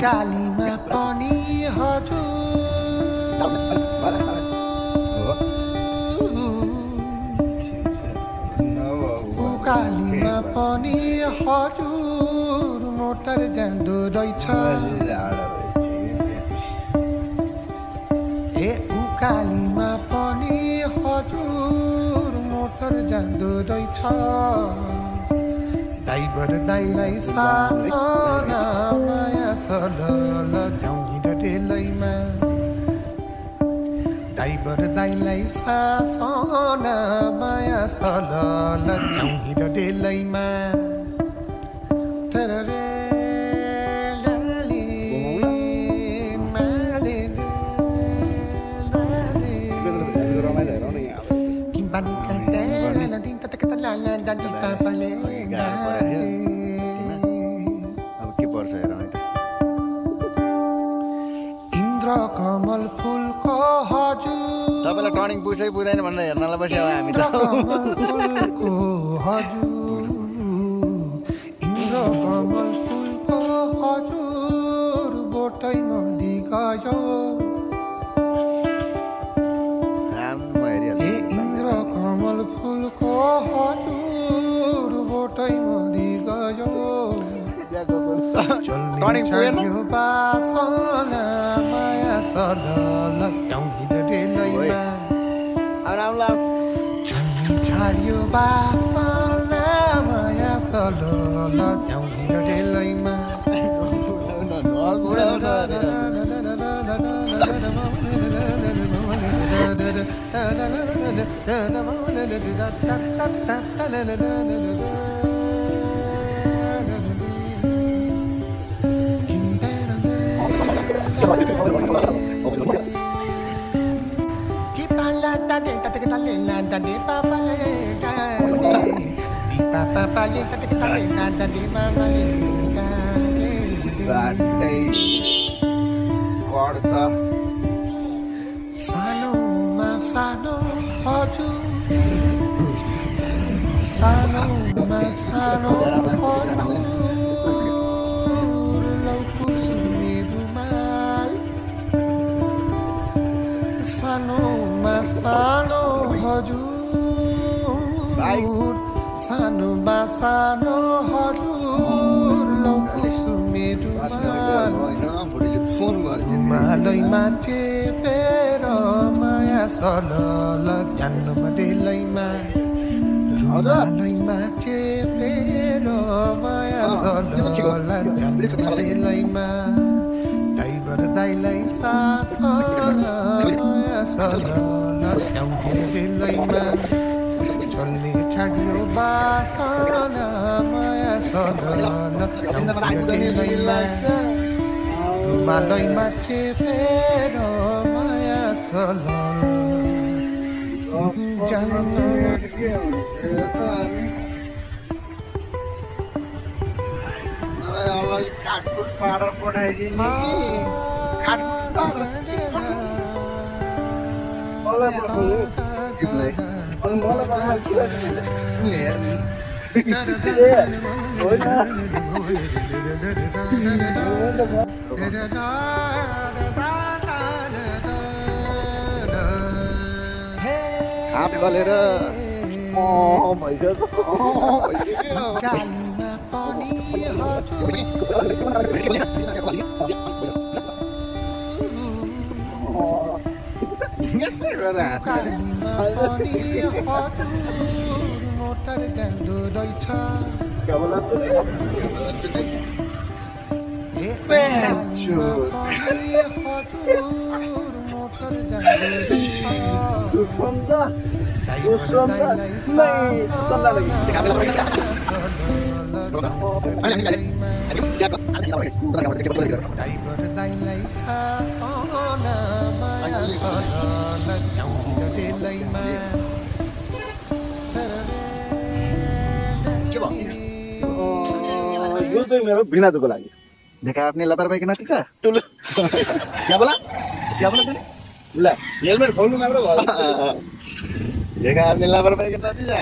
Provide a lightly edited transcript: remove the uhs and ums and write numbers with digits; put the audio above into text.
कालीमा पनि हजुर कालीमा पनि हजुर मोटर जाँदो रहेछ ए उकालीमा पनि हजुर मोटर जाँदो रहेछ ड्राइभर दाइलाई सासना माया सलल ल्याउँ रेलैमा ड्राइभर दाइलाई सासना माया सलल ल्याउँ रेलैमा इन्द्र कमल फुलको हजुर तपाईलाई टर्निङ पुग्छै पुग्दैन भनेर हेर्नलाई बस्यो हामी त कमल फुलको हजुर इन्द्र कमल फुलको हजुर बोटै नदी गयो ए इन्द्र कमल फुलको हजुर बोटै नदी गयो टर्निङ पुगेन बासना माया सलल ल्याउँ रेलैमा चल्ने छाड्यो बासना माया सलल ल्याउँ रेलैमा सानोमा सानो हजुर सानोमा सानो हजुर लौकुसु रुमाल सानोमा सानो हजुर सानोमा सानो हजुर लौकुसु रुमाल मालैमा चेपेर माया सलल ध्यानमा रेलैमा रुमालैमा चेपेर माया सलल ध्यानमा रेलैमा ड्राइभर दाइलाई सासना माया सलल ल्याउँ रेलैमा चल्ने छाड्यो बासना माया सलल ल्याउँ रेलैमा रुमालैमा चेपेर माया सलल काटकुट पारेर पठाइदिने हात गलेर भइसक्यो कालीमा पनि मोटर जाँदो रहेछ मोटर जाँदो रहेछ ड्राइभर दाइलाई सासन माया सल ल्याउदिन ढेलैमा यो चाहिँ मेरो भिनाजुको लागि देखा आफ्नै लापरवाही के नतिजा टुलु क्या बोला तूने ल हेलमेट खोल्नु राम्रो भयो देखा आफ्नै लापरवाही के नतिजा